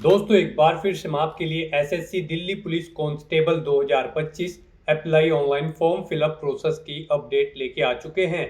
दोस्तों एक बार फिर से हम आपके लिए SSC Delhi police constable 2025 apply online form fill up process की अपडेट लेके आ चुके हैं।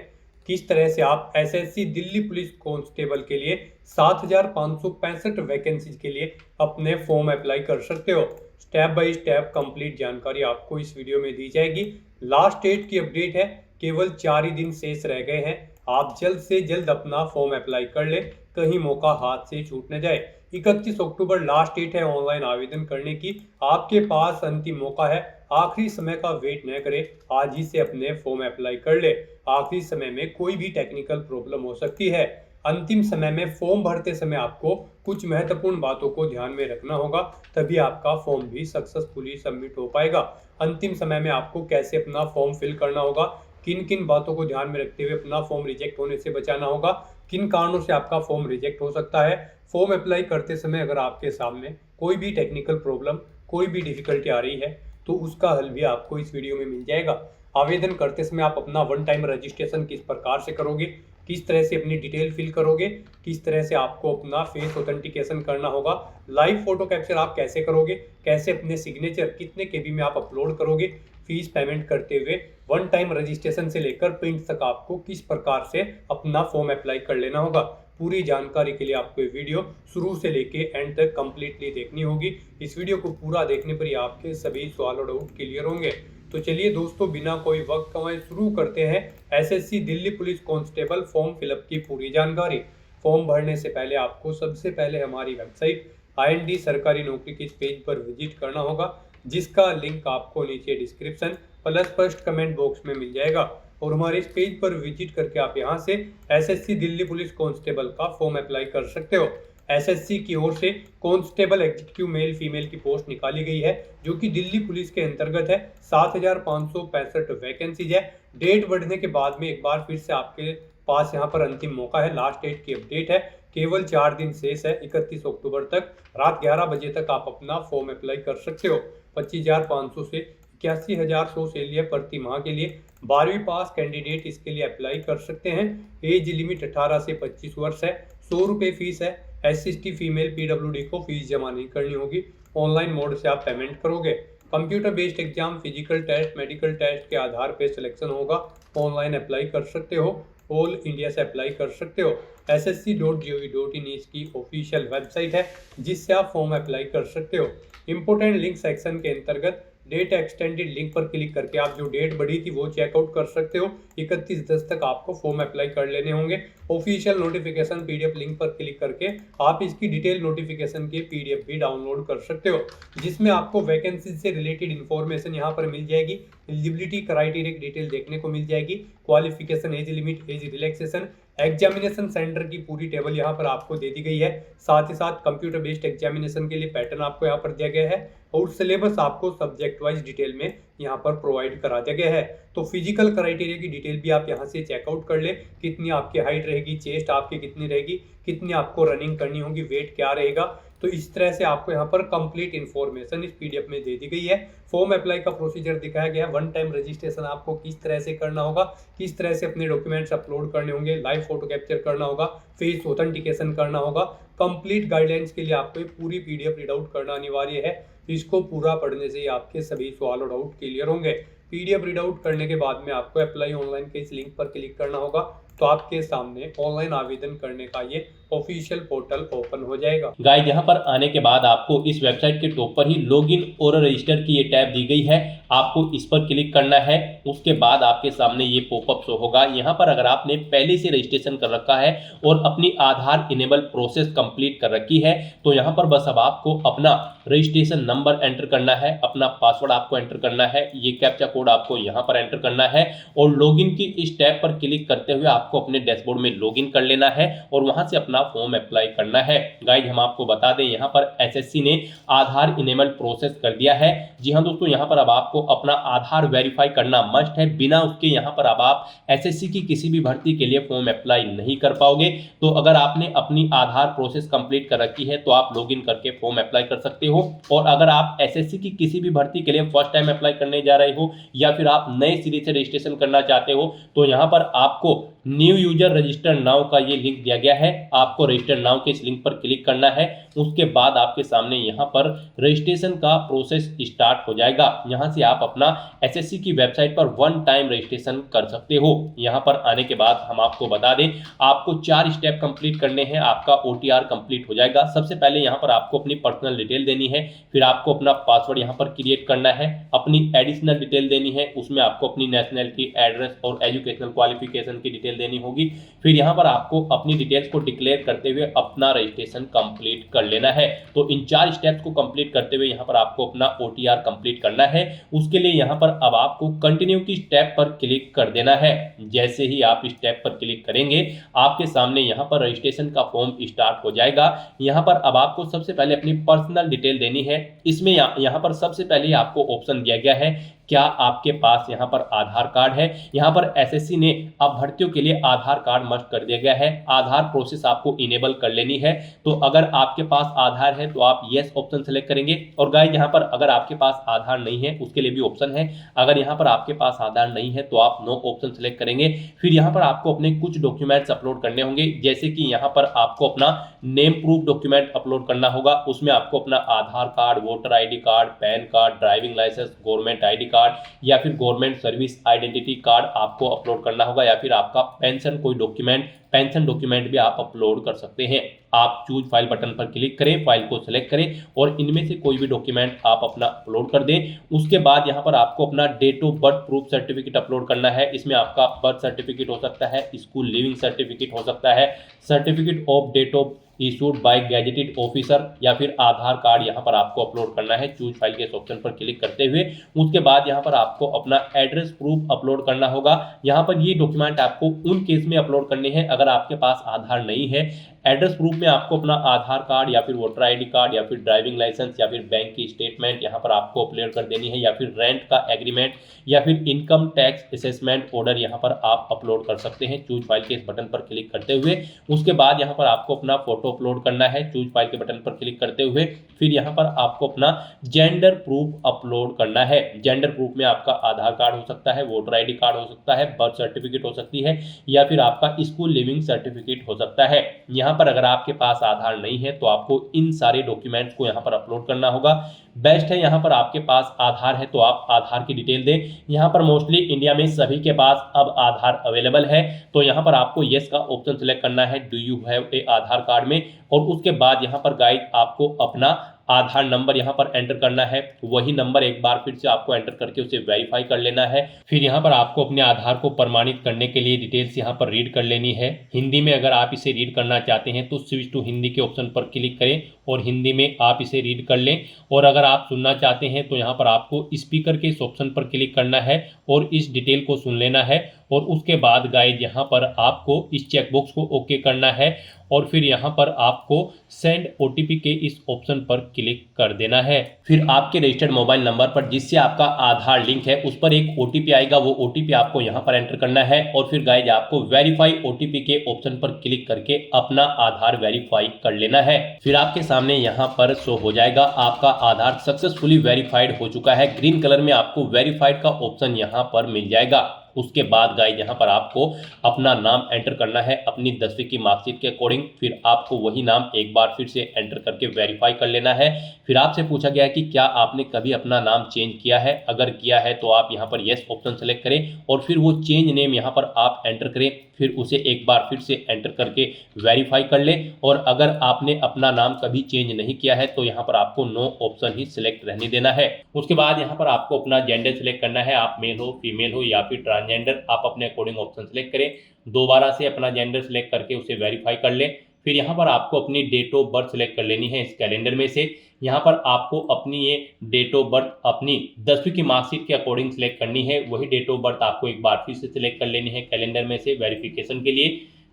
किस तरह से आप एसएससी दिल्ली पुलिस कांस्टेबल के लिए 7,565 वैकेंसी के लिए अपने फॉर्म अप्लाई कर सकते हो। स्टेप बाय स्टेप कंप्लीट जानकारी आपको इस वीडियो में दी जाएगी। लास्ट डेट की अपडेट है, केवल 4 ही दिन शेष रह गए हैं। आप जल्द से जल्द अपना फॉर्म अप्लाई कर ले, कहीं मौका हाथ से छूट न जाए। 31 अक्टूबर लास्ट डेट है ऑनलाइन आवेदन करने की। आपके पास अंतिम मौका है, आखिरी समय का वेट न करें, आज ही से अपने फॉर्म अप्लाई कर ले। आखिरी समय में कोई भी टेक्निकल प्रॉब्लम हो सकती है। अंतिम समय में फॉर्म भरते समय आपको कुछ महत्वपूर्ण बातों को ध्यान में रखना होगा, तभी आपका फॉर्म भी सक्सेसफुली सबमिट हो पाएगा। अंतिम समय में आपको कैसे अपना फॉर्म फिल करना होगा, किन किन बातों को ध्यान में रखते हुए अपना फॉर्म रिजेक्ट होने से बचाना होगा, किन कारणों से आपका फॉर्म रिजेक्ट हो सकता है। फॉर्म अप्लाई करते समय अगर आपके सामने कोई भी टेक्निकल प्रॉब्लम, कोई भी डिफिकल्टी आ रही है तो उसका हल भी आपको इस वीडियो में मिल जाएगा। आवेदन करते समय आप अपना वन टाइम रजिस्ट्रेशन किस प्रकार से करोगे, किस तरह से अपनी डिटेल फिल करोगे, किस तरह से आपको अपना फेस ऑथेंटिकेशन करना होगा, लाइव फोटो कैप्चर आप कैसे करोगे, कैसे अपने सिग्नेचर कितने केबी में आप अपलोड करोगे, फीस पेमेंट करते हुए वन टाइम रजिस्ट्रेशन से लेकर प्रिंट तक आपको किस प्रकार से अपना फॉर्म अप्लाई कर लेना होगा। पूरी जानकारी के लिए आपको ये वीडियो शुरू से लेके एंड तक कंप्लीटली देखनी होगी। इस वीडियो को पूरा देखने पर ही आपके सभी सवाल और डाउट क्लियर होंगे। तो चलिए दोस्तों, बिना कोई वक्त गंवाए शुरू करते हैं SSC Delhi police constable form fill up की पूरी जानकारी। फॉर्म भरने से पहले आपको सबसे पहले हमारी वेबसाइट IND सरकारी नौकरी के इस पेज पर विजिट करना होगा, जिसका लिंक आपको नीचे description plus first comment box में मिल जाएगा। और हमारे इस पेज पर विजिट करके आप यहां से एसएससी दिल्ली पुलिस कांस्टेबल का फॉर्म अप्लाई कर सकते हो। एसएससी की ओर से कांस्टेबल एग्जीक्यूटिव मेल फीमेल की पोस्ट निकाली गई है, जो कि दिल्ली पुलिस के अंतर्गत है। 7,565 वैकेंसीज है। डेट बढ़ने के बाद में एक बार फिर से आपके पास यहाँ पर अंतिम मौका है। लास्ट डेट की अपडेट है, केवल 4 दिन शेष है। 31 अक्टूबर तक रात 11 बजे तक आप अपना फॉर्म अप्लाई कर सकते हो। 25,500 से 81,100 से लिए प्रति माह के लिए 12वीं पास कैंडिडेट इसके लिए अप्लाई कर सकते हैं। एज लिमिट 18 से 25 वर्ष है। 100 रुपये फीस है। SC/ST फीमेल PWD को फीस जमा नहीं करनी होगी, ऑनलाइन मोड से आप पेमेंट करोगे। Computer based exam, physical test, medical test के आधार पर सिलेक्शन होगा। ऑनलाइन अप्लाई कर सकते हो, ऑल इंडिया से अप्लाई कर सकते हो। ssc.gov.in इसकी ऑफिशियल वेबसाइट है, जिससे आप फॉर्म अप्लाई कर सकते हो। इंपोर्टेंट लिंक सेक्शन के अंतर्गत डेट एक्सटेंडेड लिंक पर क्लिक करके आप जो डेट बढ़ी थी वो चेकआउट कर सकते हो। 31/10 तक आपको फॉर्म अप्लाई कर लेने होंगे। ऑफिशियल नोटिफिकेशन PDF लिंक पर क्लिक करके आप इसकी डिटेल नोटिफिकेशन के PDF भी डाउनलोड कर सकते हो, जिसमें आपको वैकेंसी से रिलेटेड इन्फॉर्मेशन यहाँ पर मिल जाएगी। एलिजिबिलिटी क्राइटेरिया की डिटेल देखने को मिल जाएगी। Qualification, age limit, age relaxation, examination centre की पूरी टेबल यहाँ पर आपको दे दी गई है। साथ ही साथ कंप्यूटर बेस्ड एग्जामिनेशन के लिए पैटर्न आपको यहाँ पर दिया गया है और सिलेबस आपको सब्जेक्ट वाइज डिटेल में यहाँ पर प्रोवाइड करा दिया गया है। तो फिजिकल क्राइटेरिया की डिटेल भी आप यहाँ से चेकआउट कर ले। कितनी आपकी हाइट रहेगी, चेस्ट आपकी कितनी रहेगी, कितनी आपको रनिंग करनी होगी, वेट क्या रहेगा। तो इस तरह से आपको यहाँ पर कंप्लीट इन्फॉर्मेशन इस PDF में दे दी गई है। फॉर्म अप्लाई का प्रोसीजर दिखाया गया है। वन टाइम रजिस्ट्रेशन आपको किस तरह से करना होगा, किस तरह से अपने डॉक्यूमेंट्स अपलोड करने होंगे, लाइव फोटो कैप्चर करना होगा, फेस ऑथेंटिकेशन करना होगा। कंप्लीट गाइडलाइंस के लिए आपको पूरी PDF रीड आउट करना अनिवार्य है। इसको पूरा पढ़ने से ही आपके सभी सवाल और डाउट क्लियर होंगे। PDF रीड आउट करने के बाद में आपको अप्लाई ऑनलाइन के इस लिंक पर क्लिक करना होगा, तो आपके सामने ऑनलाइन आवेदन करने का ये ऑफिशियल पोर्टल ओपन हो जाएगा। गाइस, यहाँ पर आने के बाद आपको इस वेबसाइट के टॉप पर ही लॉगिन और रजिस्टर की ये टैब दी गई है। आपको इस पर क्लिक करना है। उसके बाद आपके सामने ये पॉपअप शो होगा। यहाँ पर अगर आपने पहले से रजिस्ट्रेशन कर रखा है और अपनी आधार इनेबल प्रोसेस कंप्लीट कर रखी है, तो यहाँ पर बस अब आपको अपना रजिस्ट्रेशन नंबर एंटर करना है, अपना पासवर्ड आपको एंटर करना है, ये कैप्चा कोड आपको यहाँ पर एंटर करना है और लॉगिन की इस टैब पर क्लिक करते हुए आपको अपने डैशबोर्ड में लॉगिन कर लेना है और वहां से अपना फॉर्म अप्लाई करना है। गाइस, हम आपको बता दें, यहाँ पर SSC ने आधार इनेबल प्रोसेस कर दिया है। जी हाँ दोस्तों, यहाँ पर अब आपको अपना आधार वेरीफाई करना मस्ट है। बिना उसके यहाँ पर अब आप SSC की किसी भी भर्ती के लिए फॉर्म अप्लाई नहीं कर पाओगे। तो अगर आपने अपनी आधार प्रोसेस कंप्लीट कर रखी है तो आप लॉगिन करके फॉर्म अप्लाई कर सकते हो। और अगर आप SSC की किसी भी भर्ती के लिए फर्स्ट टाइम अप्लाई करने जा रहे हो या फिर आप नए सिरे से रजिस्ट्रेशन करना चाहते हो, तो यहाँ पर आपको न्यू यूजर रजिस्टर नाउ का ये लिंक दिया गया है। आपको रजिस्टर नाउ के इस लिंक पर क्लिक करना है। उसके बाद आपके सामने यहाँ पर रजिस्ट्रेशन का प्रोसेस स्टार्ट हो जाएगा। यहाँ से आप अपना एसएससी की वेबसाइट पर वन टाइम रजिस्ट्रेशन कर सकते हो। यहाँ पर आने के बाद हम आपको बता दें, आपको 4 स्टेप कंप्लीट करने हैं, आपका ओटीआर कंप्लीट हो जाएगा। सबसे पहले यहाँ पर आपको अपनी पर्सनल डिटेल देनी है, फिर आपको अपना पासवर्ड यहाँ पर क्रिएट करना है, अपनी एडिशनल डिटेल देनी है, उसमें आपको अपनी नेशनलिटी, एड्रेस और एजुकेशनल क्वालिफिकेशन की डिटेल देनी होगी। फिर यहाँ पर आपको अपनी डिटेल्स को डिक्लेयर करते हुए अपना रजिस्ट्रेशन कंप्लीट कर लेना है। तो इन 4 स्टेप्स को कंप्लीट करते हुए यहाँ पर आपको अपना ओटीआर कंप्लीट करना है। उसके लिए यहाँ पर अब आपको कंटिन्यू की स्टेप पर क्लिक कर देना है। जैसे ही आप स्टेप पर क्लिक करेंगे, आपके सामने यहाँ पर रजिस्ट्रेशन का फॉर्म स्टार्ट हो जाएगा। यहाँ पर अब आपको सबसे पहले अपनी पर्सनल डिटेल देनी है। इसमें यहाँ पर सबसे पहले आपको ऑप्शन दिया गया है, क्या आपके पास यहाँ पर आधार कार्ड है। यहाँ पर एसएससी ने अब भर्तियों के लिए आधार कार्ड मस्ट कर दिया गया है। आधार प्रोसेस आपको इनेबल कर लेनी है। तो अगर आपके पास आधार है तो आप यस ऑप्शन सेलेक्ट करेंगे। और गाइस, यहाँ पर अगर आपके पास आधार नहीं है उसके लिए भी ऑप्शन है। अगर यहाँ पर आपके पास आधार नहीं है तो आप नो ऑप्शन सेलेक्ट करेंगे। फिर यहाँ पर आपको अपने कुछ डॉक्यूमेंट्स अपलोड करने होंगे, जैसे कि यहाँ पर आपको अपना नेम प्रूफ डॉक्यूमेंट अपलोड करना होगा। उसमें आपको अपना Aadhaar card, voter ID card, PAN card, driving licence, government ID card या फिर गवर्नमेंट सर्विस आइडेंटिटी कार्ड आपको अपलोड करना होगा, या फिर आपका पेंशन कोई डॉक्यूमेंट, पेंशन डॉक्यूमेंट भी आप अपलोड कर सकते हैं। आप चूज फाइल बटन पर क्लिक करें, फाइल को सिलेक्ट करें और इनमें से कोई भी डॉक्यूमेंट आप अपना अपलोड कर दें। उसके बाद यहाँ पर आपको अपना date of birth proof certificate upload करना है। इसमें आपका बर्थ सर्टिफिकेट हो सकता है, स्कूल लिविंग सर्टिफिकेट हो सकता है, certificate of date of issued by gazetted officer, या फिर आधार कार्ड यहाँ पर आपको अपलोड करना है। चूज फाइल के ऑप्शन पर क्लिक करते हुए उसके बाद यहाँ पर आपको अपना एड्रेस प्रूफ अपलोड करना होगा। यहाँ पर ये डॉक्यूमेंट आपको उन केस में अपलोड करने हैं अगर आपके पास आधार नहीं है। एड्रेस प्रूफ में आपको अपना आधार कार्ड या फिर वोटर आईडी कार्ड या फिर ड्राइविंग लाइसेंस या फिर बैंक की स्टेटमेंट यहाँ पर आपको अपलोड कर देनी है, या फिर रेंट का एग्रीमेंट या फिर इनकम टैक्स असेसमेंट ऑर्डर यहाँ पर आप अपलोड कर सकते हैं। चूज फाइल के इस बटन पर क्लिक करते हुए उसके बाद यहाँ पर आपको अपना फोटो अपलोड करना है। चूज फाइल के बटन पर क्लिक करते हुए फिर यहाँ पर आपको अपना जेंडर प्रूफ अपलोड करना है। जेंडर प्रूफ में आपका आधार कार्ड हो सकता है, वोटर आईडी कार्ड हो सकता है, बर्थ सर्टिफिकेट हो सकती है, या फिर आपका स्कूल लिविंग सर्टिफिकेट हो सकता है। यहाँ पर अगर आपके पास आधार नहीं है तो आपको इन सारे डॉक्यूमेंट्स को यहाँ पर अपलोड करना होगा। बेस्ट है यहाँ पर आपके पास आधार है तो आप आधार की डिटेल दें। यहाँ पर मोस्टली इंडिया में सभी के पास अब आधार अवेलेबल है, तो यहाँ पर आपको यस का ऑप्शन सेलेक्ट करना है, do you have a Aadhaar card में। और उसके बाद यहाँ पर गाइड आपको अपना आधार नंबर यहाँ पर एंटर करना है। वही नंबर एक बार फिर से आपको एंटर करके उसे वेरीफाई कर लेना है। फिर यहाँ पर आपको अपने आधार को प्रमाणित करने के लिए डिटेल्स यहाँ पर रीड कर लेनी है। हिंदी में अगर आप इसे रीड करना चाहते हैं तो स्विच टू हिंदी के ऑप्शन पर क्लिक करें और हिंदी में आप इसे रीड कर लें। और अगर आप सुनना चाहते हैं तो यहाँ पर आपको स्पीकर के इस ऑप्शन पर क्लिक करना है और इस डिटेल को सुन लेना है। और उसके बाद गाइड यहाँ पर आपको इस चेकबॉक्स को ओके करना है और फिर यहाँ पर आपको सेंड ओटीपी के इस ऑप्शन पर क्लिक कर देना है। फिर आपके रजिस्टर्ड मोबाइल नंबर पर जिससे आपका आधार लिंक है उस पर एक ओटीपी आएगा, वो ओटीपी आपको यहाँ पर एंटर करना है। और फिर गाइज आपको वेरीफाई ओटीपी के ऑप्शन पर क्लिक करके अपना आधार वेरीफाई कर लेना है। फिर आपके सामने यहाँ पर शो हो जाएगा आपका आधार सक्सेसफुली वेरीफाइड हो चुका है। ग्रीन कलर में आपको वेरीफाइड का ऑप्शन यहाँ पर मिल जाएगा। उसके बाद गाइज यहाँ पर आपको अपना नाम एंटर करना है अपनी 10वीं की मार्कशीट के अकॉर्डिंग। फिर आपको वही नाम एक बार फिर से एंटर करके वेरीफाई कर लेना है। फिर आपसे पूछा गया है कि क्या आपने कभी अपना नाम चेंज किया है। अगर किया है तो आप यहाँ पर यस ऑप्शन सेलेक्ट करें और फिर वो चेंज नेम यहाँ पर आप एंटर करें। फिर उसे एक बार फिर से एंटर करके वेरीफाई कर लें। और अगर आपने अपना नाम कभी चेंज नहीं किया है तो यहाँ पर आपको नो ऑप्शन ही सिलेक्ट रहने देना है। उसके बाद यहाँ पर आपको अपना जेंडर सिलेक्ट करना है, आप मेल हो, फीमेल हो या फिर ट्रांसजेंडर, आप अपने अकॉर्डिंग ऑप्शन सेलेक्ट करें। दोबारा से अपना जेंडर सेलेक्ट करके उसे वेरीफाई कर लें। फिर यहाँ पर आपको अपनी डेट ऑफ बर्थ सेलेक्ट कर लेनी है इस कैलेंडर में से। यहाँ पर आपको अपनी ये डेट ऑफ बर्थ अपनी 10वीं की मार्कशीट के अकॉर्डिंग सेलेक्ट करनी है। वही डेट ऑफ बर्थ आपको एक बार फिर से सिलेक्ट कर लेनी है कैलेंडर में से वेरिफिकेशन के लिए।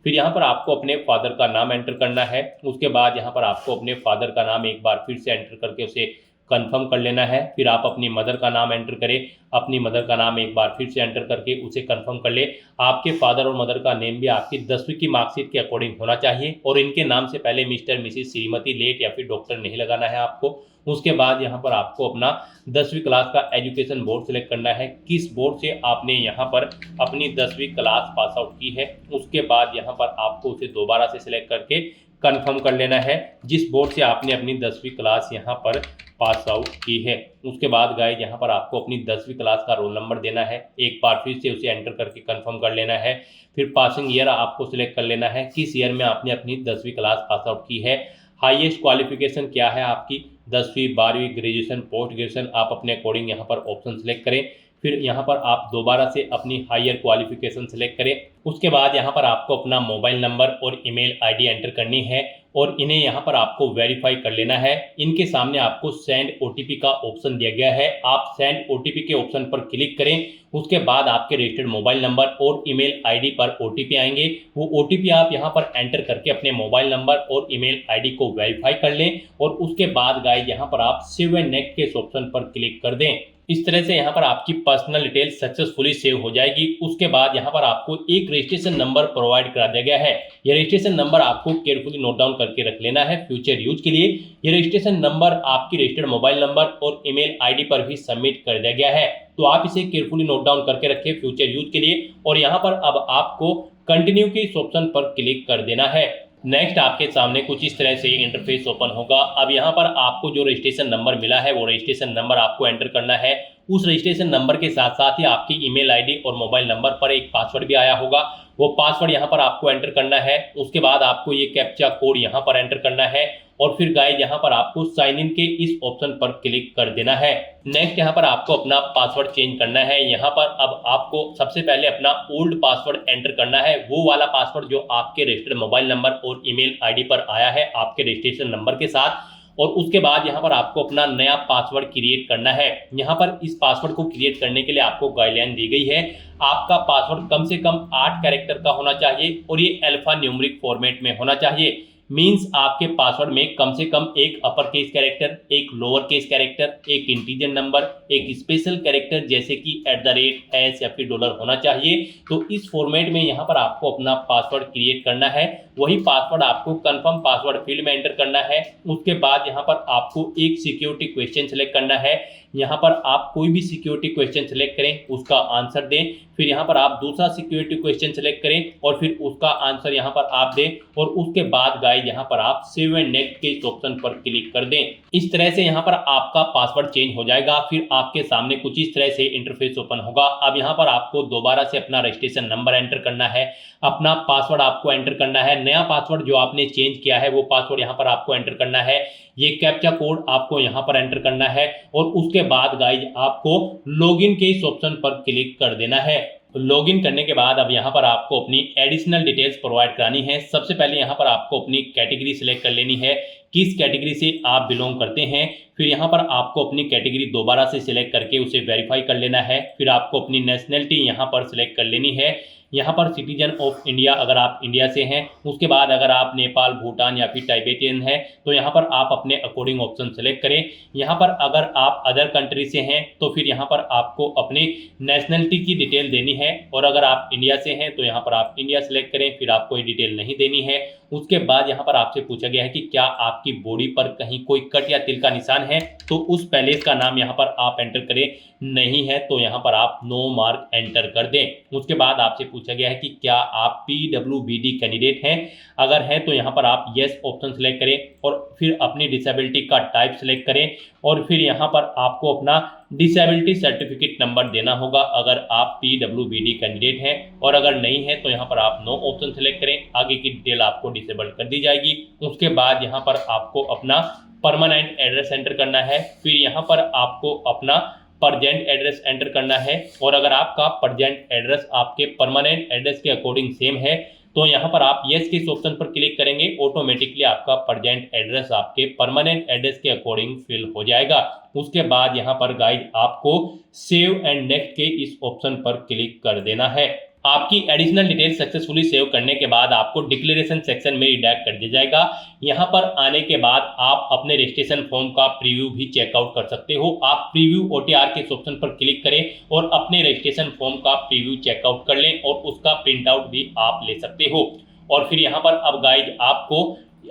फिर यहाँ पर आपको अपने फादर का नाम एंटर करना है। उसके बाद यहाँ पर आपको अपने फादर का नाम एक बार फिर से एंटर करके उसे कंफर्म कर लेना है। फिर आप अपनी मदर का नाम एंटर करें, अपनी मदर का नाम एक बार फिर से एंटर करके उसे कंफर्म कर ले। आपके फादर और मदर का नेम भी आपकी 10वीं की मार्कशीट के अकॉर्डिंग होना चाहिए और इनके नाम से पहले मिस्टर, मिसिस, श्रीमती, लेट या फिर डॉक्टर नहीं लगाना है आपको। उसके बाद यहाँ पर आपको अपना 10वीं क्लास का एजुकेशन बोर्ड सेलेक्ट करना है, किस बोर्ड से आपने यहाँ पर अपनी 10वीं क्लास पास आउट की है। उसके बाद यहाँ पर आपको उसे दोबारा से सिलेक्ट करके कंफर्म कर लेना है जिस बोर्ड से आपने अपनी 10वीं क्लास यहाँ पर पास आउट की है। उसके बाद गाइस यहाँ पर आपको अपनी 10वीं क्लास का रोल नंबर देना है, एक बार फिर से उसे एंटर करके कंफर्म कर लेना है। फिर पासिंग ईयर आपको सिलेक्ट कर लेना है, किस ईयर में आपने अपनी 10वीं क्लास पास आउट की है। हाईएस्ट क्वालिफिकेशन क्या है आपकी, 10वीं, 12वीं, ग्रेजुएशन, पोस्ट ग्रेजुएशन, आप अपने अकॉर्डिंग यहाँ पर ऑप्शन सेलेक्ट करें। फिर यहाँ पर आप दोबारा से अपनी हायर क्वालिफिकेशन सेलेक्ट करें। उसके बाद यहाँ पर आपको अपना मोबाइल नंबर और ईमेल आईडी एंटर करनी है और इन्हें यहाँ पर आपको वेरीफाई कर लेना है। इनके सामने आपको सेंड ओटीपी का ऑप्शन दिया गया है, आप सेंड ओटीपी के ऑप्शन पर क्लिक करें। उसके बाद आपके रजिस्टर्ड मोबाइल नंबर और ईमेल आईडी पर ओटीपी आएंगे, वो ओटीपी आप यहाँ पर एंटर करके अपने मोबाइल नंबर और ईमेल आईडी को वेरीफाई कर लें और उसके बाद गाइस यहाँ पर आप सेव एंड नेक्स्ट के ऑप्शन पर क्लिक कर दें। इस तरह से यहाँ पर आपकी पर्सनल डिटेल सक्सेसफुली सेव हो जाएगी। उसके बाद यहाँ पर आपको एक रजिस्ट्रेशन नंबर प्रोवाइड करा दिया गया है, यह रजिस्ट्रेशन नंबर आपको केयरफुली नोट डाउन करके रख लेना है फ्यूचर यूज के लिए। यह रजिस्ट्रेशन नंबर आपकी रजिस्टर्ड मोबाइल नंबर और ईमेल आईडी पर भी सबमिट कर दिया गया है, तो आप इसे केयरफुली नोट डाउन करके रखें फ्यूचर यूज के लिए। और यहाँ पर अब आपको कंटिन्यू के इस ऑप्शन पर क्लिक कर देना है। नेक्स्ट आपके सामने कुछ इस तरह से इंटरफेस ओपन होगा। अब यहाँ पर आपको जो रजिस्ट्रेशन नंबर मिला है वो रजिस्ट्रेशन नंबर आपको एंटर करना है। उस रजिस्ट्रेशन नंबर के साथ साथ ही आपकी ईमेल आईडी और मोबाइल नंबर पर एक पासवर्ड भी आया होगा, वो पासवर्ड यहाँ पर आपको एंटर करना है। उसके बाद आपको ये कैप्चा कोड यहाँ पर एंटर करना है और फिर गाइस यहाँ पर आपको साइन इन के इस ऑप्शन पर क्लिक कर देना है। नेक्स्ट यहाँ पर आपको अपना पासवर्ड चेंज करना है। यहाँ पर अब आपको सबसे पहले अपना ओल्ड पासवर्ड एंटर करना है, वो वाला पासवर्ड जो आपके रजिस्टर्ड मोबाइल नंबर और ईमेल आईडी पर आया है आपके रजिस्ट्रेशन नंबर के साथ। और उसके बाद यहाँ पर आपको अपना नया पासवर्ड क्रिएट करना है। यहाँ पर इस पासवर्ड को क्रिएट करने के लिए आपको गाइडलाइन दी गई है, आपका पासवर्ड कम से कम 8 कैरेक्टर का होना चाहिए और ये अल्फा न्यूमेरिक फॉर्मेट में होना चाहिए। मींस आपके पासवर्ड में कम से कम एक अपर केस कैरेक्टर, एक लोअर केस कैरेक्टर, एक इंटीजर नंबर, एक स्पेशल कैरेक्टर जैसे कि @ या फिर $, होना चाहिए। तो इस फॉर्मेट में यहाँ पर आपको अपना पासवर्ड क्रिएट करना है, वही पासवर्ड आपको कंफर्म पासवर्ड फील्ड में एंटर करना है। उसके बाद यहाँ पर आपको एक सिक्योरिटी क्वेश्चन सेलेक्ट करना है, यहाँ पर आप कोई भी सिक्योरिटी क्वेश्चन सेलेक्ट करें, उसका आंसर दें। फिर यहाँ पर आप दूसरा सिक्योरिटी क्वेश्चन सेलेक्ट करें और फिर उसका आंसर यहाँ पर आप दें और उसके बाद गाइस यहाँ पर आप सेव एंड नेक्स्ट के इस ऑप्शन पर क्लिक कर दें। इस तरह से यहाँ पर आपका पासवर्ड चेंज हो जाएगा। फिर आपके सामने कुछ इस तरह से इंटरफेस ओपन होगा। अब यहाँ पर आपको दोबारा से अपना रजिस्ट्रेशन नंबर एंटर करना है, अपना पासवर्ड आपको एंटर करना है, नया पासवर्ड जो आपने चेंज किया है वो पासवर्ड यहाँ पर आपको एंटर करना है, ये कैप्चा कोड आपको यहाँ पर एंटर करना है और उसके बाद गाइस आपको लॉगिन के इस ऑप्शन पर क्लिक कर देना है। लॉगिन करने के बाद अब यहाँ पर आपको अपनी एडिशनल डिटेल्स प्रोवाइड करानी है। सबसे पहले यहाँ पर आपको अपनी कैटेगरी सिलेक्ट कर लेनी है, किस कैटेगरी से आप बिलोंग करते हैं। फिर यहाँ पर आपको अपनी कैटेगरी दोबारा से सिलेक्ट करके उसे वेरीफाई कर लेना है। फिर आपको अपनी नेशनलिटी यहाँ पर सिलेक्ट कर लेनी है, यहाँ पर सिटीजन ऑफ इंडिया अगर आप इंडिया से हैं। उसके बाद अगर आप नेपाल, भूटान या फिर टाइबेटियन हैं तो यहाँ पर आप अपने अकॉर्डिंग ऑप्शन सेलेक्ट करें। यहाँ पर अगर आप अदर कंट्री से हैं तो फिर यहाँ पर आपको अपनी नेशनलिटी की डिटेल देनी है और अगर आप इंडिया से हैं तो यहाँ पर आप इंडिया सेलेक्ट करें, फिर आपको ये डिटेल नहीं देनी है। उसके बाद यहाँ पर आपसे पूछा गया है कि क्या आपकी बॉडी पर कहीं कोई कट या तिल का निशान है, तो उस पैलेस का नाम यहाँ पर आप एंटर करें, नहीं है तो यहाँ पर आप नो मार्क एंटर कर दें। उसके बाद आपसे पूछा गया है कि क्या आप PWBD कैंडिडेट हैं, अगर हैं तो यहाँ पर आप येस ऑप्शन सेलेक्ट करें और फिर अपनी डिसेबिलिटी का टाइप सेलेक्ट करें और फिर यहाँ पर आपको अपना डिसेबिलिटी सर्टिफिकेट नंबर देना होगा अगर आप PWBD कैंडिडेट हैं, और अगर नहीं है तो यहाँ पर आप नो ऑप्शन सेलेक्ट करें, आगे की डिटेल आपको डिसेबल कर दी जाएगी। उसके बाद यहाँ पर आपको अपना परमानेंट एड्रेस एंटर करना है, फिर यहाँ पर आपको अपना परजेंट एड्रेस एंटर करना है और अगर आपका परजेंट एड्रेस आपके परमानेंट एड्रेस के अकॉर्डिंग सेम है तो यहाँ पर आप येस के इस ऑप्शन पर क्लिक करेंगे, ऑटोमेटिकली आपका परजेंट एड्रेस आपके परमानेंट एड्रेस के अकॉर्डिंग फिल हो जाएगा। उसके बाद यहाँ पर गाइस आपको सेव एंड नेक्स्ट के इस ऑप्शन पर क्लिक कर देना है। आपकी एडिशनल डिटेल सक्सेसफुली सेव करने के बाद आपको डिक्लेरेशन सेक्शन में रिडायरेक्ट कर दिया जाएगा। यहाँ पर आने के बाद आप अपने रजिस्ट्रेशन फॉर्म का प्रीव्यू भी चेकआउट कर सकते हो। आप प्रीव्यू ओटीआर के ऑप्शन पर क्लिक करें और अपने रजिस्ट्रेशन फॉर्म का प्रीव्यू चेकआउट कर लें और उसका प्रिंट आउट भी आप ले सकते हो। और फिर यहाँ पर अब गाइज आपको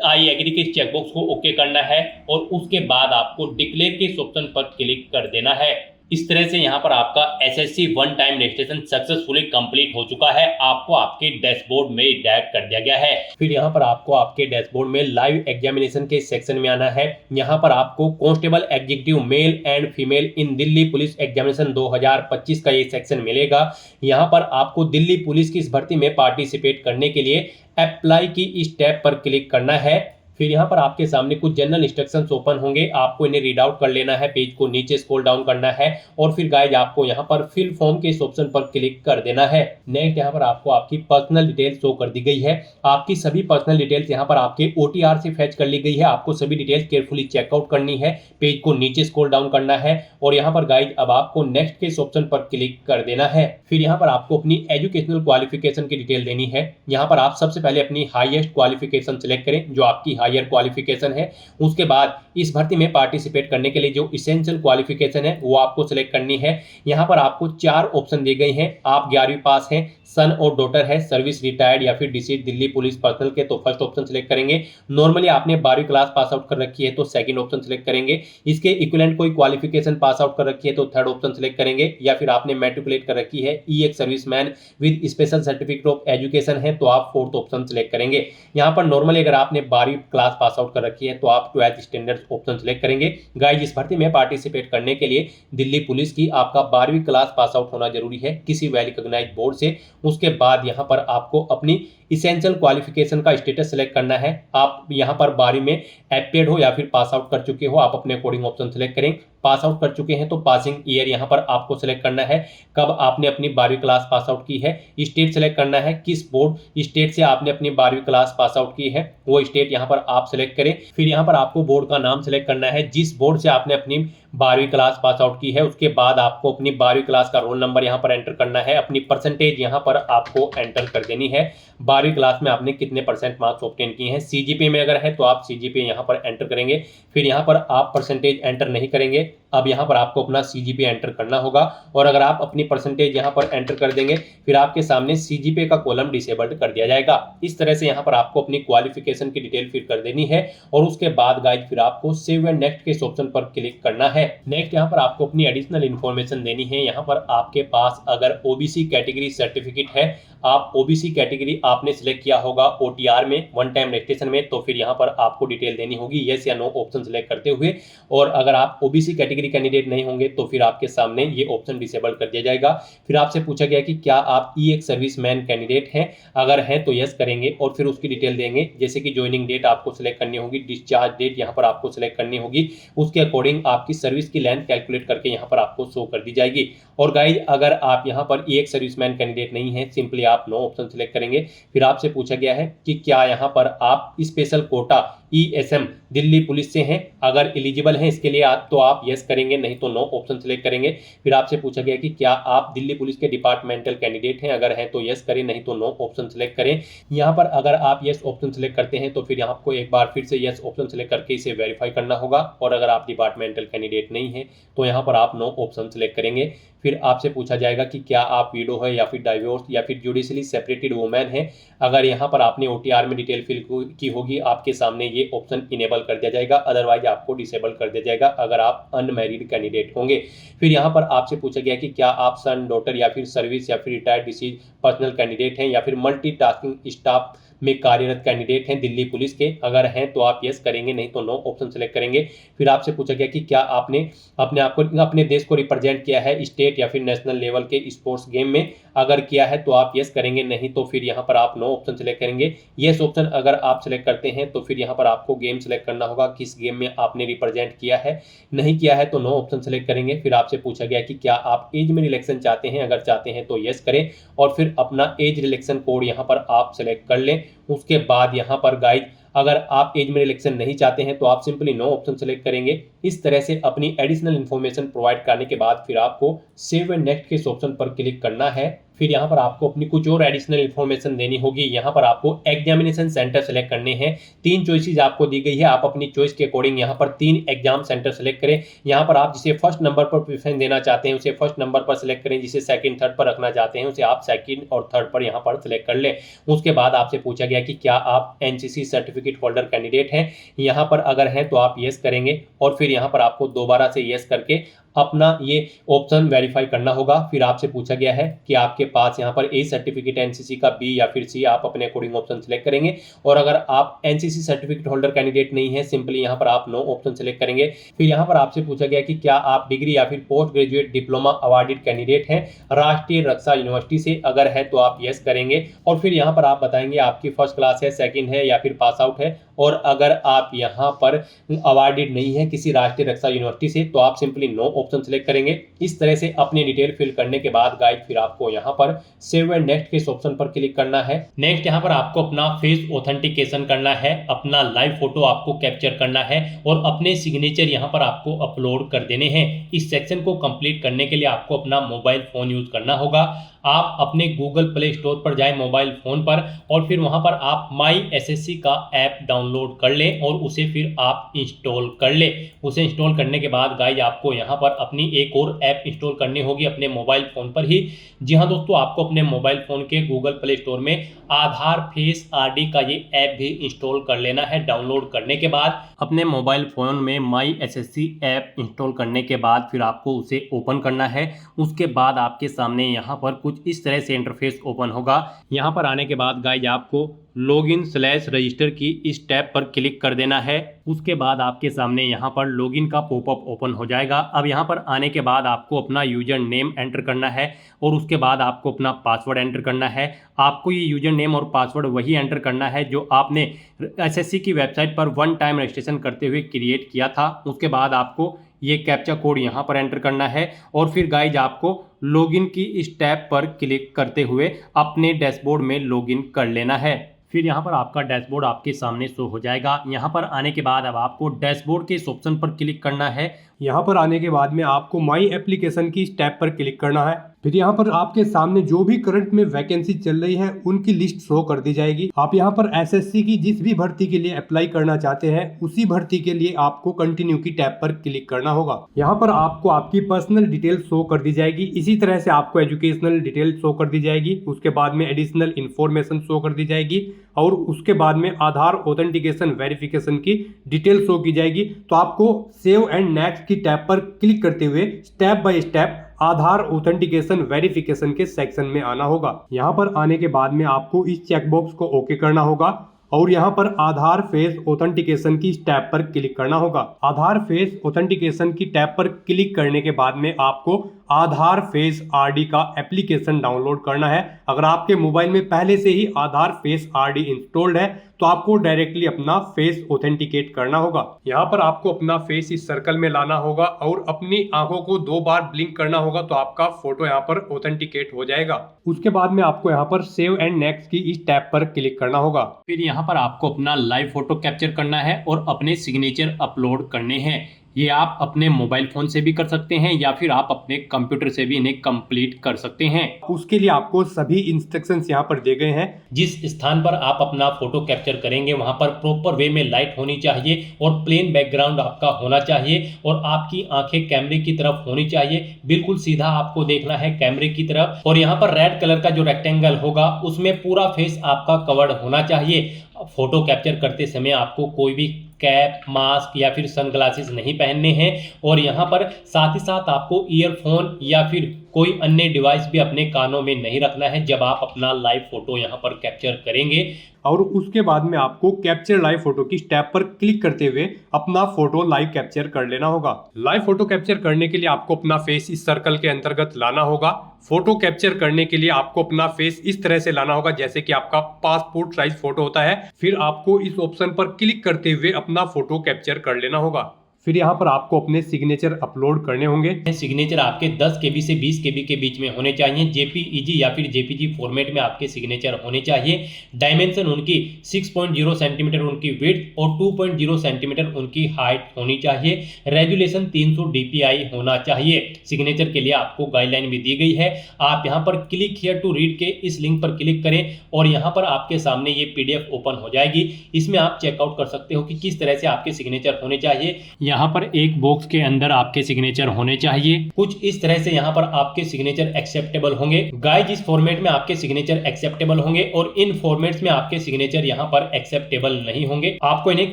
आई एग्री के चेकबॉक्स को ओके करना है और उसके बाद आपको डिक्लेयर के ऑप्शन पर क्लिक कर देना है। इस तरह से यहाँ पर आपका SSC one time registration successfully complete हो चुका है। आपको आपके डैशबोर्ड में डायरेक्ट कर दिया गया है। फिर यहाँ पर आपको आपके डैशबोर्ड में लाइव एग्जामिनेशन के सेक्शन में आना है। यहाँ पर आपको constable executive male and female in Delhi police examination 2025 का ये सेक्शन मिलेगा। यहाँ पर आपको दिल्ली पुलिस की इस भर्ती में पार्टिसिपेट करने के लिए अप्लाई की इस टैब पर क्लिक करना है। फिर यहाँ पर आपके सामने कुछ जनरल इंस्ट्रक्शंस ओपन होंगे, आपको इन्हें रीड आउट कर लेना है, पेज को नीचे स्क्रॉल डाउन करना है और फिर गाइज आपको यहाँ पर फिल फॉर्म के इस ऑप्शन पर क्लिक कर देना है। नेक्स्ट यहाँ पर आपको आपकी पर्सनल डिटेल्स शो कर दी गई है। आपकी सभी पर्सनल डिटेल्स यहाँ पर आपके ओटीआर से फैच कर ली गई है। आपको सभी डिटेल्स केयरफुली चेकआउट करनी है, पेज को नीचे स्क्रॉल डाउन करना है और यहाँ पर गाइज अब आपको नेक्स्ट के इस ऑप्शन पर क्लिक कर देना है। फिर यहाँ पर आपको अपनी एजुकेशनल क्वालिफिकेशन की डिटेल देनी है। यहाँ पर आप सबसे पहले अपनी हाईएस्ट क्वालिफिकेशन सिलेक्ट करें, जो आपकी हायर क्वालिफिकेशन है। उसके बाद इस भर्ती में पार्टिसिपेट करने के लिए जो इसेंशियल क्वालिफिकेशन है वो आपको सिलेक्ट करनी है। यहाँ पर आपको 4 ऑप्शन दिए गए हैं। आप 11वीं पास हैं, सन और डॉटर है, सर्विस रिटायर्ड या फिर डिसीज दिल्ली पुलिस पर्सनल के, तो फर्स्ट ऑप्शन सिलेक्ट करेंगे। नॉर्मली आपने 12वीं क्लास पास आउट कर रखी है तो सेकंड ऑप्शन सिलेक्ट करेंगे। इसके इक्विवेलेंट कोई क्वालिफिकेशन पास आउट कर रखी है तो थर्ड ऑप्शन सिलेक्ट करेंगे। या फिर आपने मैट्रिकुलेट कर रखी है, ई एक serviceman with special certificate of education है तो आप फोर्थ ऑप्शन सिलेक्ट करेंगे। यहाँ पर नॉर्मली अगर आपने 12वीं क्लास पास आउट कर रखी है तो आप 12th स्टैंडर्ड ऑप्शन सिलेक्ट करेंगे। गाइस इस भर्ती में पार्टिसिपेट करने के लिए दिल्ली पुलिस की आपका 12वीं क्लास पास आउट होना जरूरी है किसी वेल रिकॉग्नाइज्ड बोर्ड से। उसके बाद यहाँ पर आपको अपनी इसेंशियल क्वालिफिकेशन का स्टेटस सेलेक्ट करना है। आप यहाँ पर 12वीं में एपेड हो या फिर पास आउट कर चुके हो, आप अपने अकॉर्डिंग ऑप्शन सेलेक्ट करें। पास आउट कर चुके हैं तो पासिंग ईयर यहाँ पर आपको सेलेक्ट करना है, कब आपने अपनी 12वीं क्लास पास आउट की है। स्टेट सेलेक्ट करना है, किस बोर्ड स्टेट से आपने अपनी 12वीं क्लास पास आउट की है वो स्टेट यहाँ पर आप सेलेक्ट करें। फिर यहाँ पर आपको बोर्ड का नाम सेलेक्ट करना है, जिस बोर्ड से आपने अपनी 12वीं क्लास पास आउट की है। उसके बाद आपको अपनी 12वीं क्लास का रोल नंबर यहाँ पर एंटर करना है, अपनी परसेंटेज यहाँ पर आपको एंटर कर देनी है। 12वीं क्लास में आपने कितने % मार्क्स ऑब्टेन किए हैं। सीजीपीए में अगर है तो आप सीजीपीए यहाँ पर एंटर करेंगे। फिर यहाँ पर आप परसेंटेज एंटर नहीं करेंगे, अब यहाँ पर आपको अपना सीजीपीए एंटर करना होगा। और अगर आप अपनी परसेंटेज यहाँ पर एंटर कर देंगे फिर आपके सामने सीजीपीए का कॉलम डिसेबल्ड कर दिया जाएगा। इस तरह से यहाँ पर आपको अपनी क्वालिफिकेशन की डिटेल फिल कर देनी है और उसके बाद गाइड फिर आपको सेव एंड नेक्स्ट के इस ऑप्शन पर क्लिक करना है। नेक्स्ट यहाँ पर आपको अपनी एडिशनल इन्फॉर्मेशन देनी है। यहाँ पर आपके पास अगर ओबीसी कैटेगरी सर्टिफिकेट है, आप ओबीसी कैटेगरी आपने सिलेक्ट किया होगा ओटीआर में वन टाइम रजिस्ट्रेशन में, तो फिर यहाँ पर आपको डिटेल देनी होगी यस या नो ऑप्शन सिलेक्ट करते हुए। और अगर आप ओबीसी कैटेगरी कैंडिडेट नहीं होंगे तो फिर आपके सामने ये ऑप्शन डिसेबल कर दिया जाएगा। फिर आपसे पूछा गया कि क्या आप ई एक सर्विसमैन कैंडिडेट हैं, अगर हैं तो यस करेंगे और फिर उसकी डिटेल देंगे, जैसे कि ज्वाइनिंग डेट आपको सिलेक्ट करनी होगी, डिस्चार्ज डेट यहाँ पर आपको सिलेक्ट करनी होगी, उसके अकॉर्डिंग आपकी सर्विस की लेंथ कैलकुलेट करके यहाँ पर आपको शो कर दी जाएगी। और गाइज अगर आप यहाँ पर ई एक सर्विसमैन कैंडिडेट नहीं है, सिंपली आप नो ऑप्शन सिलेक्ट करेंगे। फिर आपसे पूछा गया है कि क्या यहाँ पर आप special Kota ESM Delhi police से हैं, अगर एलिजिबल हैं इसके लिए आप तो आप यस करेंगे, नहीं तो नो ऑप्शन सिलेक्ट करेंगे। फिर आपसे पूछा गया कि क्या आप दिल्ली पुलिस के डिपार्टमेंटल कैंडिडेट हैं, अगर हैं तो यस करें, नहीं तो नो ऑप्शन सिलेक्ट करें। यहाँ पर अगर आप यस ऑप्शन सिलेक्ट करते हैं तो फिर यहाँ आपको एक बार फिर से यस ऑप्शन सिलेक्ट करके इसे वेरीफाई करना होगा। और अगर आप डिपार्टमेंटल कैंडिडेट नहीं है तो यहाँ पर आप नो ऑप्शन सिलेक्ट करेंगे। फिर आपसे पूछा जाएगा कि क्या आप विडो है या फिर डाइवोर्स या फिर जुडिशली सेपरेटेड वुमेन है, अगर यहाँ पर आपने ओटीआर में डिटेल फिल की होगी आपके सामने ये ऑप्शन इनेबल कर दिया जाएगा, अदरवाइज आपको डिसेबल कर दिया जाएगा अगर आप अनमैरिड कैंडिडेट होंगे। फिर यहाँ पर आपसे पूछा गया कि क्या आप सन डॉटर या फिर सर्विस या फिर रिटायर्ड डिसीज पर्सनल कैंडिडेट हैं या फिर मल्टीटास्किंग स्टाफ में कार्यरत कैंडिडेट हैं दिल्ली पुलिस के, अगर हैं तो आप यस करेंगे, नहीं तो नो ऑप्शन सेलेक्ट करेंगे। फिर आपसे पूछा गया कि क्या आपने अपने आप को अपने देश को रिप्रेजेंट किया है स्टेट या फिर नेशनल लेवल के स्पोर्ट्स गेम में, अगर किया है तो आप यस करेंगे, नहीं तो फिर यहाँ पर आप नो ऑप्शन सेलेक्ट करेंगे। यस ऑप्शन अगर आप सेलेक्ट करते हैं तो फिर यहाँ पर आपको गेम सेलेक्ट करना होगा, किस गेम में आपने रिप्रेजेंट किया है, नहीं किया है तो नो ऑप्शन सेलेक्ट करेंगे। फिर आपसे पूछा गया कि क्या आप एज में रिलेक्शन चाहते हैं, अगर चाहते हैं तो यस करें और फिर अपना एज रिलेक्शन कोड यहाँ पर आप सेलेक्ट कर लें। उसके बाद यहाँ पर गाइड अगर आप एज में रिलेक्शन नहीं चाहते हैं तो आप सिंपली नो ऑप्शन सेलेक्ट करेंगे। इस तरह से अपनी एडिशनल इन्फॉर्मेशन प्रोवाइड करने के बाद फिर आपको सेव एंड नेक्स्ट के इस ऑप्शन पर क्लिक करना है। फिर यहाँ पर आपको अपनी कुछ और एडिशनल इन्फॉर्मेशन देनी होगी। यहाँ पर आपको एग्जामिनेशन सेंटर सेलेक्ट करने हैं। 3 चॉइसेस आपको दी गई है, आप अपनी चॉइस के अकॉर्डिंग यहाँ पर 3 एग्जाम सेंटर सेलेक्ट करें। यहाँ पर आप जिसे फर्स्ट नंबर पर प्रेफरेंस देना चाहते हैं उसे फर्स्ट नंबर पर सिलेक्ट करें, जिसे सेकंड थर्ड पर रखना चाहते हैं उसे आप सेकंड और थर्ड पर यहाँ पर सिलेक्ट कर लें। उसके बाद आपसे पूछा गया कि क्या आप एनसीसी सर्टिफिकेट होल्डर कैंडिडेट हैं। यहाँ पर अगर हैं तो आप यस करेंगे और फिर यहाँ पर आपको दोबारा से यस करके अपना ये ऑप्शन वेरीफाई करना होगा। फिर आपसे पूछा गया है कि आपके पास यहाँ पर ए सर्टिफिकेट एनसीसी का, बी या फिर सी, आप अपने अकॉर्डिंग ऑप्शन सेलेक्ट करेंगे। और अगर आप एनसीसी सर्टिफिकेट होल्डर कैंडिडेट नहीं है, सिंपली यहाँ पर आप नो ऑप्शन सेलेक्ट करेंगे। फिर यहाँ पर आपसे पूछा गया कि क्या आप डिग्री या फिर post graduate diploma awarded candidate हैं राष्ट्रीय रक्षा यूनिवर्सिटी से, अगर है तो आप यस करेंगे। और फिर यहाँ पर आप बताएंगे आपकी फर्स्ट क्लास है, सेकेंड है या फिर पास आउट है। और अगर आप यहाँ पर अवार्डेड नहीं है किसी राष्ट्रीय रक्षा यूनिवर्सिटी से तो आप सिंपली नो ऑप्शन सेलेक्ट करेंगे। इस तरह से अपनी डिटेल फिल करने के बाद गाइड फिर आपको यहाँ पर सेव एंड नेक्स्ट के इस ऑप्शन पर क्लिक करना है। नेक्स्ट यहाँ पर आपको अपना फेस ऑथेंटिकेशन करना है, अपना लाइव फोटो आपको कैप्चर करना है और अपने सिग्नेचर यहाँ पर आपको अपलोड कर देने हैं। इस सेक्शन को कंप्लीट करने के लिए आपको अपना मोबाइल फोन यूज करना होगा। आप अपने गूगल प्ले स्टोर पर जाएं मोबाइल फोन पर और फिर वहां पर आप माई एसएससी का ऐप डाउनलोड कर लें और उसे फिर आप इंस्टॉल कर लें। उसे इंस्टॉल करने के बाद गाइज आपको यहां पर अपनी एक और ऐप इंस्टॉल करनी होगी अपने मोबाइल फोन पर ही। जी हाँ दोस्तों, आपको अपने मोबाइल फोन के गूगल प्ले स्टोर में आधार फेस आरडी का ये ऐप भी इंस्टॉल कर लेना है। डाउनलोड करने के बाद अपने मोबाइल फोन में माई एसएससी ऐप इंस्टॉल करने के बाद फिर आपको उसे ओपन करना है। उसके बाद आपके सामने यहाँ पर कुछ इस तरह से इंटरफेस ओपन होगा। यहाँ पर आने के बाद गाइज आपको लॉगिन/रजिस्टर की इस टैब पर क्लिक कर देना है। उसके बाद आपके सामने यहाँ पर लॉगिन का पॉपअप ओपन हो जाएगा। अब यहाँ पर आने के बाद आपको अपना यूजर नेम एंटर करना है और उसके बाद आपको अपना पासवर्ड एंटर करना है। आपको ये यूजर नेम और पासवर्ड वही एंटर करना है जो आपने एसएससी की वेबसाइट पर वन टाइम रजिस्ट्रेशन करते हुए क्रिएट किया था। उसके बाद आपको ये कैप्चा कोड यहाँ पर एंटर करना है और फिर गाइज आपको लॉगिन की इस टैब पर क्लिक करते हुए अपने डैशबोर्ड में लॉगिन कर लेना है। फिर यहाँ पर आपका डैशबोर्ड आपके सामने शो हो जाएगा। यहाँ पर आने के बाद अब आपको डैशबोर्ड के इस ऑप्शन पर क्लिक करना है। यहाँ पर आने के बाद में आपको माई एप्लीकेशन की इस टैब पर क्लिक करना है। फिर यहाँ पर आपके सामने जो भी करंट में वैकेंसी चल रही है उनकी लिस्ट शो कर दी जाएगी। आप यहाँ पर एसएससी की जिस भी भर्ती के लिए अप्लाई करना चाहते हैं उसी भर्ती के लिए आपको कंटिन्यू की टैब पर क्लिक करना होगा। यहाँ पर आपको आपकी पर्सनल डिटेल शो कर दी जाएगी। इसी तरह से आपको एजुकेशनल डिटेल शो कर दी जाएगी। उसके बाद में एडिशनल इंफॉर्मेशन शो कर दी जाएगी और उसके बाद में आधार ऑथेंटिकेशन वेरिफिकेशन की डिटेल शो की जाएगी। तो आपको सेव एंड नेक्स्ट की टैब पर क्लिक करते हुए step by step Aadhaar authentication verification के सेक्शन में आना होगा। यहाँ पर आने के बाद में आपको इस चेकबॉक्स को ओके करना होगा और यहाँ पर आधार फेस ऑथेंटिकेशन की टैब पर क्लिक करना होगा। आधार फेस ऑथेंटिकेशन की टैब पर क्लिक करने के बाद में आपको आधार फेस आरडी का एप्लीकेशन डाउनलोड करना है। अगर आपके मोबाइल में पहले से ही आधार फेस आरडी इंस्टॉल्ड है तो आपको डायरेक्टली अपना फेस ऑथेंटिकेट करना होगा। यहाँ पर आपको अपना फेस इस सर्कल में लाना होगा और अपनी आंखों को 2 बार ब्लिंक करना होगा तो आपका फोटो यहाँ पर ऑथेंटिकेट हो जाएगा। उसके बाद में आपको यहाँ पर सेव एंड नेक्स्ट की इस टैब पर क्लिक करना होगा। फिर यहाँ पर आपको अपना लाइव फोटो कैप्चर करना है और अपने सिग्नेचर अपलोड करने हैं। ये आप अपने मोबाइल फोन से भी कर सकते हैं या फिर आप अपने कंप्यूटर से भी इन्हें कंप्लीट कर सकते हैं। उसके लिए आपको सभी इंस्ट्रक्शंस यहाँ पर दिए गए हैं। जिस स्थान पर आप अपना फोटो कैप्चर करेंगे वहां पर प्रॉपर वे में लाइट होनी चाहिए और प्लेन बैकग्राउंड आपका होना चाहिए और आपकी आंखें कैमरे की तरफ होनी चाहिए। बिल्कुल सीधा आपको देखना है कैमरे की तरफ और यहाँ पर रेड कलर का जो रेक्टेंगल होगा उसमें पूरा फेस आपका कवर्ड होना चाहिए। फोटो कैप्चर करते समय आपको कोई भी कैप, मास्क या फिर सनग्लासेस नहीं पहनने हैं और यहाँ पर साथ ही साथ आपको ईयरफोन या फिर कोई अन्य डिवाइस भी अपने कानों में नहीं रखना है जब आप अपना लाइव फोटो यहाँ पर कैप्चर करेंगे। और उसके बाद में आपको कैप्चर लाइव फोटो की टैब पर क्लिक करते हुए अपना फोटो लाइव कैप्चर कर लेना होगा। लाइव फोटो कैप्चर करने के लिए आपको अपना फेस इस सर्कल के अंतर्गत लाना होगा। फोटो कैप्चर करने के लिए आपको अपना फेस इस तरह से लाना होगा जैसे कि आपका पासपोर्ट साइज फोटो होता है। फिर आपको इस ऑप्शन पर क्लिक करते हुए अपना फोटो कैप्चर कर लेना होगा। फिर यहाँ पर आपको अपने सिग्नेचर अपलोड करने होंगे। सिग्नेचर आपके 10 KB से 20 KB के बीच में होने चाहिए। JPEG या फिर JPG फॉर्मेट में आपके सिग्नेचर होने चाहिए। डायमेंशन उनकी 6.0 सेंटीमीटर उनकी विड्थ और 2.0 सेंटीमीटर उनकी हाइट होनी चाहिए। रेजुलेशन 300 DPI होना चाहिए। सिग्नेचर के लिए आपको गाइडलाइन भी दी गई है। आप यहाँ पर क्लिक हियर टू रीड के इस लिंक पर क्लिक करें और यहाँ पर आपके सामने ये PDF ओपन हो जाएगी। इसमें आप चेकआउट कर सकते हो कि किस तरह से आपके सिग्नेचर होने चाहिए। यहाँ पर एक बॉक्स के अंदर आपके सिग्नेचर होने चाहिए। कुछ इस तरह से यहाँ पर आपके सिग्नेचर एक्सेप्टेबल होंगे। गाइस, इस फॉर्मेट में आपके सिग्नेचर एक्सेप्टेबल होंगे और इन फॉर्मेट्स में आपके सिग्नेचर यहाँ पर एक्सेप्टेबल नहीं होंगे। आपको इन्हें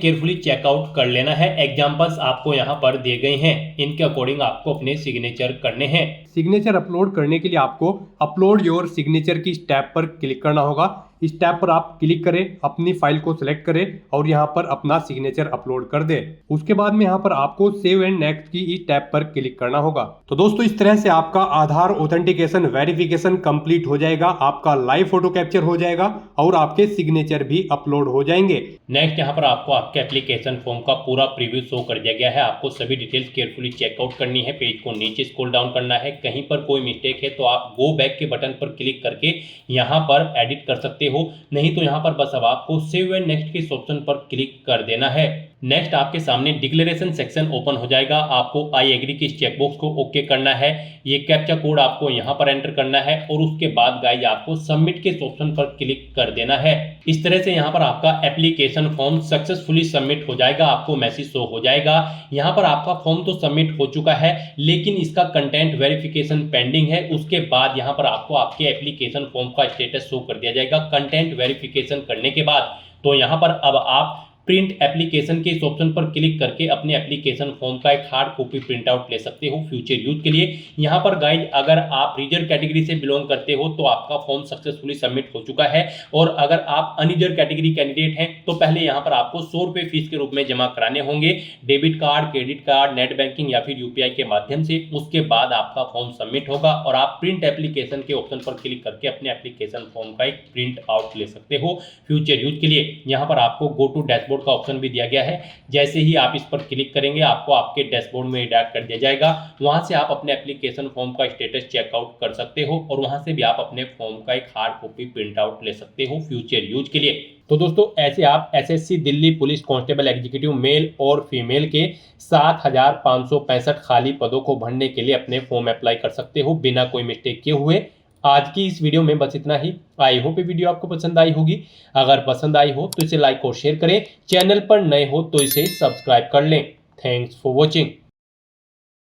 केयरफुली चेकआउट कर लेना है। एग्जांपल्स आपको यहाँ पर दिए गए हैं, इनके अकॉर्डिंग आपको अपने सिग्नेचर करने हैं। सिग्नेचर अपलोड करने के लिए आपको अपलोड योर सिग्नेचर की इस टैब पर क्लिक करना होगा। इस टैब पर आप क्लिक करें, अपनी फाइल को सिलेक्ट करें और यहाँ पर अपना सिग्नेचर अपलोड कर दें। उसके बाद में यहाँ पर आपको सेव एंड नेक्स्ट की इस टैब पर क्लिक करना होगा। तो दोस्तों, इस तरह से आपका आधार ऑथेंटिकेशन वेरिफिकेशन कंप्लीट हो जाएगा, आपका लाइव फोटो कैप्चर हो जाएगा और आपके सिग्नेचर भी अपलोड हो जाएंगे। नेक्स्ट यहाँ पर आपको आपके एप्लीकेशन फॉर्म का पूरा प्रीव्यू शो कर दिया गया है। आपको सभी डिटेल्स केयरफुली चेकआउट करनी है। पेज को नीचे स्क्रॉल डाउन करना है। कहीं पर कोई मिस्टेक है तो आप गो बैक के बटन पर क्लिक करके यहाँ पर एडिट कर सकते हो, नहीं तो यहाँ पर बस अब आपको सेव एंड नेक्स्ट के इस ऑप्शन पर क्लिक कर देना है। नेक्स्ट आपके सामने डिक्लेरेशन सेक्शन ओपन हो जाएगा। आपको आई एग्री की इस चेकबॉक्स को ओके करना है। ये कैप्चा कोड आपको यहाँ पर एंटर करना है और उसके बाद गाइस आपको सबमिट के इस ऑप्शन पर क्लिक कर देना है। इस तरह से यहाँ पर आपका एप्लीकेशन फॉर्म सक्सेसफुली सबमिट हो जाएगा। आपको मैसेज शो हो जाएगा। यहाँ पर आपका फॉर्म तो सबमिट हो चुका है, लेकिन इसका कंटेंट वेरिफिकेशन पेंडिंग है। उसके बाद यहाँ पर आपको आपके एप्लीकेशन फॉर्म का स्टेटस शो कर दिया जाएगा। कंटेंट वेरिफिकेशन करने के बाद तो यहाँ पर अब आप प्रिंट एप्लीकेशन के इस ऑप्शन पर क्लिक करके अपने एप्लीकेशन फॉर्म का एक हार्ड कॉपी प्रिंट आउट ले सकते हो फ्यूचर यूज के लिए। यहाँ पर गाइड, अगर आप रिजर्व कैटेगरी से बिलोंग करते हो तो आपका फॉर्म सक्सेसफुली सबमिट हो चुका है और अगर आप अनरिजर्व कैटेगरी कैंडिडेट हैं तो पहले यहाँ पर आपको 100 रुपये फीस के रूप में जमा कराने होंगे, debit card, credit card, net banking या फिर UPI के माध्यम से। उसके बाद आपका फॉर्म सबमिट होगा और आप प्रिंट एप्लीकेशन के ऑप्शन पर क्लिक करके अपने एप्लीकेशन फॉर्म का एक प्रिंट आउट ले सकते हो फ्यूचर यूज के लिए। यहाँ पर आपको गो टू डैशबोर्ड का ऑप्शन भी दिया गया है। जैसे ही आप इस पर क्लिक करेंगे आपको आपके डैशबोर्ड में डायरेक्ट कर दिया जाएगा। वहां से आप अपने एप्लीकेशन फॉर्म का स्टेटस चेकआउट कर सकते हो और वहां से भी आप अपने फॉर्म का एक हार्ड कॉपी प्रिंट आउट ले सकते हो फ्यूचर यूज के लिए। तो दोस्तों, ऐसे आप SSC Delhi police constable executive mail और फीमेल के 7,565 खाली पदों को भरने के लिए अपने फॉर्म अप्लाई कर सकते हो बिना कोई मिस्टेक किए हुए। आज की इस वीडियो में बस इतना ही। आई होप ये वीडियो आपको पसंद आई होगी। अगर पसंद आई हो तो इसे लाइक और शेयर करें। चैनल पर नए हो तो इसे सब्सक्राइब कर लें। Thanks for watching.